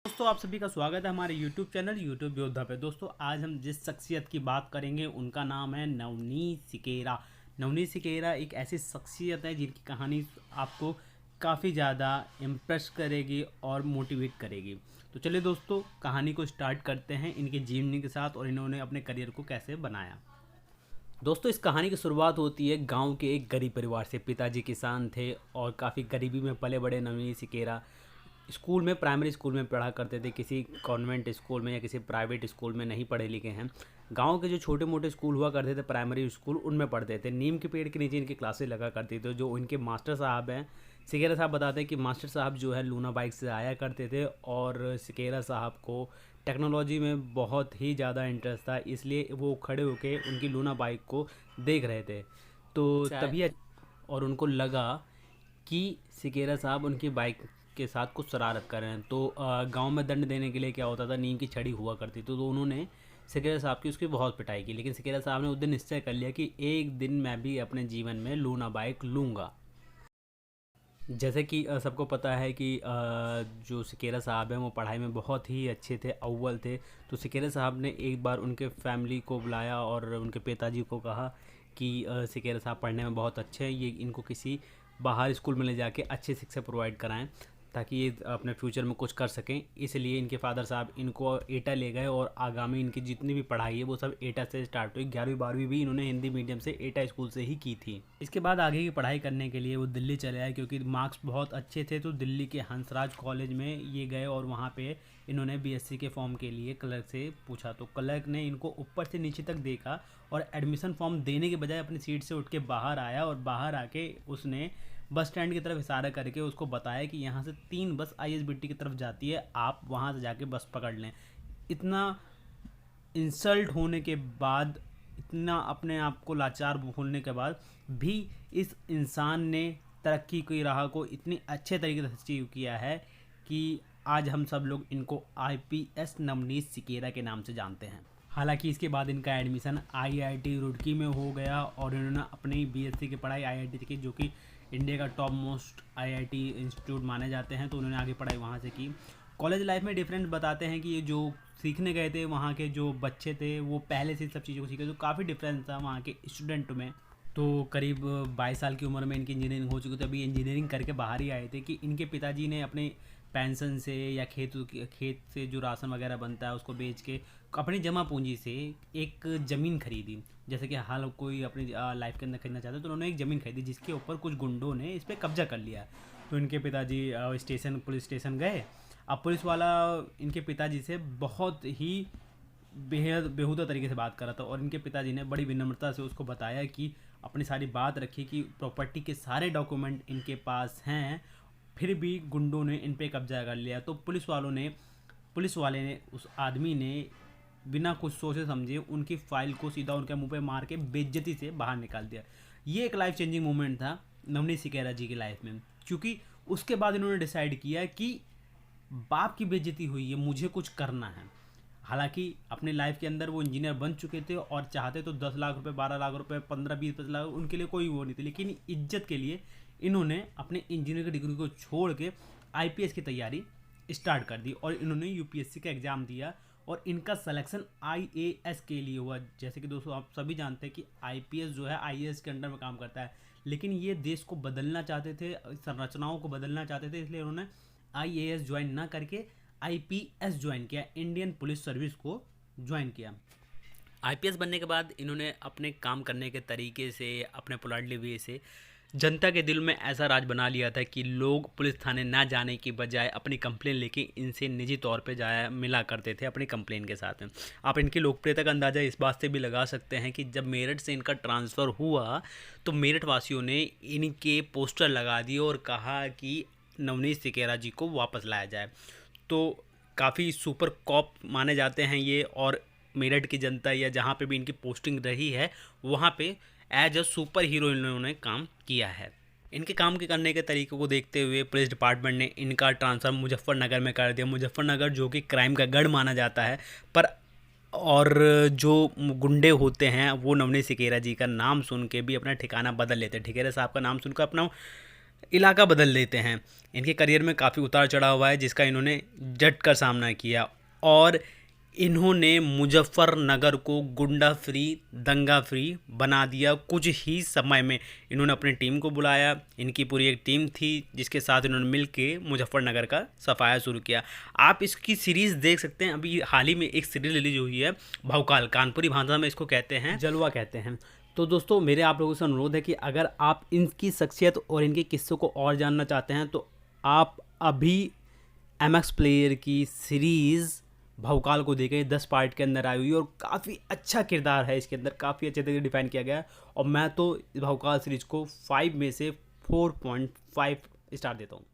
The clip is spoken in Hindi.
दोस्तों आप सभी का स्वागत है हमारे YouTube चैनल YouTube योद्धा पे। दोस्तों आज हम जिस शख्सियत की बात करेंगे उनका नाम है नवनीत सिकेरा। नवनीत सिकेरा एक ऐसी शख्सियत है जिनकी कहानी आपको काफ़ी ज़्यादा इम्प्रेस करेगी और मोटिवेट करेगी। तो चलिए दोस्तों कहानी को स्टार्ट करते हैं इनके जीवनी के साथ और इन्होंने अपने करियर को कैसे बनाया। दोस्तों इस कहानी की शुरुआत होती है गांव के एक गरीब परिवार से। पिताजी किसान थे और काफ़ी गरीबी में पले बड़े नवनीत सिकेरा स्कूल में, प्राइमरी स्कूल में पढ़ा करते थे। किसी कॉन्वेंट स्कूल में या किसी प्राइवेट स्कूल में नहीं पढ़े लिखे हैं। गांव के जो छोटे मोटे स्कूल हुआ करते थे, प्राइमरी स्कूल, उनमें पढ़ते थे। नीम के पेड़ के नीचे इनकी क्लासेस लगा करती थी। जो इनके मास्टर साहब हैं, सिकेरा साहब बताते हैं कि मास्टर साहब जो है लूना बाइक से आया करते थे और सिकेरा साहब को टेक्नोलॉजी में बहुत ही ज़्यादा इंटरेस्ट था, इसलिए वो खड़े होके उनकी लूना बाइक को देख रहे थे। तो तभी और उनको लगा कि सिकेरा साहब उनकी बाइक के साथ कुछ शरारत कर रहे हैं। तो गांव में दंड देने के लिए क्या होता था, नीम की छड़ी हुआ करती थी। तो उन्होंने सिकेरा साहब की उसकी बहुत पिटाई की। लेकिन सिकेरा साहब ने उस दिन निश्चय कर लिया कि एक दिन मैं भी अपने जीवन में लूना बाइक लूँगा। जैसे कि सबको पता है कि जो सिकेरा साहब हैं वो पढ़ाई में बहुत ही अच्छे थे, अव्वल थे। तो सिकेरा साहब ने एक बार उनके फैमिली को बुलाया और उनके पिताजी को कहा कि सिकेरा साहब पढ़ने में बहुत अच्छे हैं, ये इनको किसी बाहर स्कूल में ले जाके अच्छी शिक्षा प्रोवाइड कराएं ताकि ये अपने फ्यूचर में कुछ कर सकें। इसलिए इनके फादर साहब इनको एटा ले गए और आगामी इनकी जितनी भी पढ़ाई है वो सब एटा से स्टार्ट हुई। 11वीं 12वीं भी इन्होंने हिंदी मीडियम से एटा स्कूल से ही की थी। इसके बाद आगे की पढ़ाई करने के लिए वो दिल्ली चले आए क्योंकि मार्क्स बहुत अच्छे थे। तो दिल्ली के हंसराज कॉलेज में ये गए और वहाँ पे इन्होंने बीएससी के फॉर्म के लिए क्लर्क से पूछा। तो क्लर्क ने इनको ऊपर से नीचे तक देखा और एडमिशन फॉर्म देने के बजाय अपनी सीट से उठ के बाहर आया और बाहर आके उसने बस स्टैंड की तरफ इशारा करके उसको बताया कि यहाँ से 3 बस आईएसबीटी की तरफ जाती है, आप वहाँ से जाके बस पकड़ लें। इतना इंसल्ट होने के बाद, इतना अपने आप को लाचार होने के बाद भी इस इंसान ने तरक्की की राह को इतनी अच्छे तरीके से अचीव किया है कि आज हम सब लोग इनको आईपीएस नवनीत सिकेरा के नाम से जानते हैं। हालांकि इसके बाद इनका एडमिशन आईआईटी रुड़की में हो गया और इन्होंने अपनी बीएससी की पढ़ाई आईआईटी की, जो कि इंडिया का टॉप मोस्ट आईआईटी इंस्टीट्यूट माने जाते हैं। तो उन्होंने आगे पढ़ाई वहाँ से की। कॉलेज लाइफ में डिफरेंट बताते हैं कि ये जो सीखने गए थे वहाँ के जो बच्चे थे वो पहले से सब चीज़ों को सीखे। तो काफ़ी डिफरेंस था वहाँ के स्टूडेंट में। तो करीब 22 साल की उम्र में इनकी इंजीनियरिंग हो चुकी थी। अभी इंजीनियरिंग करके बाहर ही आए थे कि इनके पिताजी ने अपने पेंशन से या खेत से जो राशन वगैरह बनता है उसको बेच के अपनी जमा पूंजी से एक ज़मीन खरीदी। जैसे कि हाल कोई अपनी लाइफ के अंदर खरीदना चाहते तो उन्होंने एक ज़मीन खरीदी जिसके ऊपर कुछ गुंडों ने इस पर कब्जा कर लिया। तो इनके पिताजी पुलिस स्टेशन गए। अब पुलिस वाला इनके पिताजी से बहुत ही बेहुदा तरीके से बात कर रहा था और इनके पिताजी ने बड़ी विनम्रता से उसको बताया कि अपनी सारी बात रखी कि प्रॉपर्टी के सारे डॉक्यूमेंट इनके पास हैं, फिर भी गुंडों ने इन पे कब्जा कर लिया। तो पुलिस वाले ने उस आदमी ने बिना कुछ सोचे समझे उनकी फाइल को सीधा उनके मुंह पे मार के बेइज्जती से बाहर निकाल दिया। ये एक लाइफ चेंजिंग मोमेंट था नवनीत सिकेरा जी की लाइफ में, क्योंकि उसके बाद इन्होंने डिसाइड किया कि बाप की बेइज्जती हुई है, मुझे कुछ करना है। हालांकि अपने लाइफ के अंदर वो इंजीनियर बन चुके थे और चाहते तो 10 लाख रुपए, 12 लाख रुपए, 15, 20, 25 लाख, उनके लिए कोई वो नहीं थी। लेकिन इज्जत के लिए इन्होंने अपने इंजीनियर की डिग्री को छोड़ के आईपीएस की तैयारी स्टार्ट कर दी और इन्होंने यूपीएससी का एग्ज़ाम दिया और इनका सिलेक्शन आईएएस के लिए हुआ। जैसे कि दोस्तों आप सभी जानते हैं कि आईपीएस जो है आईएएस के अंडर में काम करता है, लेकिन ये देश को बदलना चाहते थे, संरचनाओं को बदलना चाहते थे, इसलिए उन्होंने आईएएस ज्वाइन ना करके आईपीएस ज्वाइन किया, इंडियन पुलिस सर्विस को ज्वाइन किया। आईपीएस बनने के बाद इन्होंने अपने काम करने के तरीके से, अपने पोलाइटली वे से जनता के दिल में ऐसा राज बना लिया था कि लोग पुलिस थाने ना जाने की बजाय अपनी कंप्लेन लेके इनसे निजी तौर पे जाया मिला करते थे अपनी कंप्लेन के साथ में। आप इनकी लोकप्रियता का अंदाज़ा इस बात से भी लगा सकते हैं कि जब मेरठ से इनका ट्रांसफ़र हुआ तो मेरठ वासियों ने इनके पोस्टर लगा दिए और कहा कि नवनीत सिकेरा जी को वापस लाया जाए। तो काफ़ी सुपर कॉप माने जाते हैं ये और मेरठ की जनता या जहाँ पे भी इनकी पोस्टिंग रही है वहाँ पे एज अ सुपर हीरो इन्होंने काम किया है। इनके काम के करने के तरीके को देखते हुए पुलिस डिपार्टमेंट ने इनका ट्रांसफ़र मुजफ्फरनगर में कर दिया। मुजफ्फरनगर जो कि क्राइम का गढ़ माना जाता है, पर और जो गुंडे होते हैं वो नवनीत सिकेरा जी का नाम सुन के भी अपना ठिकाना बदल लेते हैं। ठिकेरा साहब का नाम सुनकर अपना इलाका बदल देते हैं। इनके करियर में काफ़ी उतार चढ़ाव हुआ है जिसका इन्होंने डट कर सामना किया, और इन्होंने मुजफ्फरनगर को गुंडा फ्री, दंगा फ्री बना दिया। कुछ ही समय में इन्होंने अपनी टीम को बुलाया, इनकी पूरी एक टीम थी जिसके साथ इन्होंने मिल के मुजफ्फरनगर का सफाया शुरू किया। आप इसकी सीरीज़ देख सकते हैं, अभी हाल ही में एक सीरीज़ रिलीज हुई है भौकाल, कानपुरी भाषा में इसको कहते हैं जलवा कहते हैं। तो दोस्तों मेरे आप लोगों से अनुरोध है कि अगर आप इनकी शख्सियत और इनके किस्सों को और जानना चाहते हैं तो आप अभी MX प्लेयर की सीरीज़ भौकाल को देखें। 10 पार्ट के अंदर आई हुई है और काफ़ी अच्छा किरदार है इसके अंदर, काफ़ी अच्छे तरीके डिफाइन किया गया है। और मैं तो भौकाल सीरीज़ को 5 में से 4.5 स्टार देता हूँ।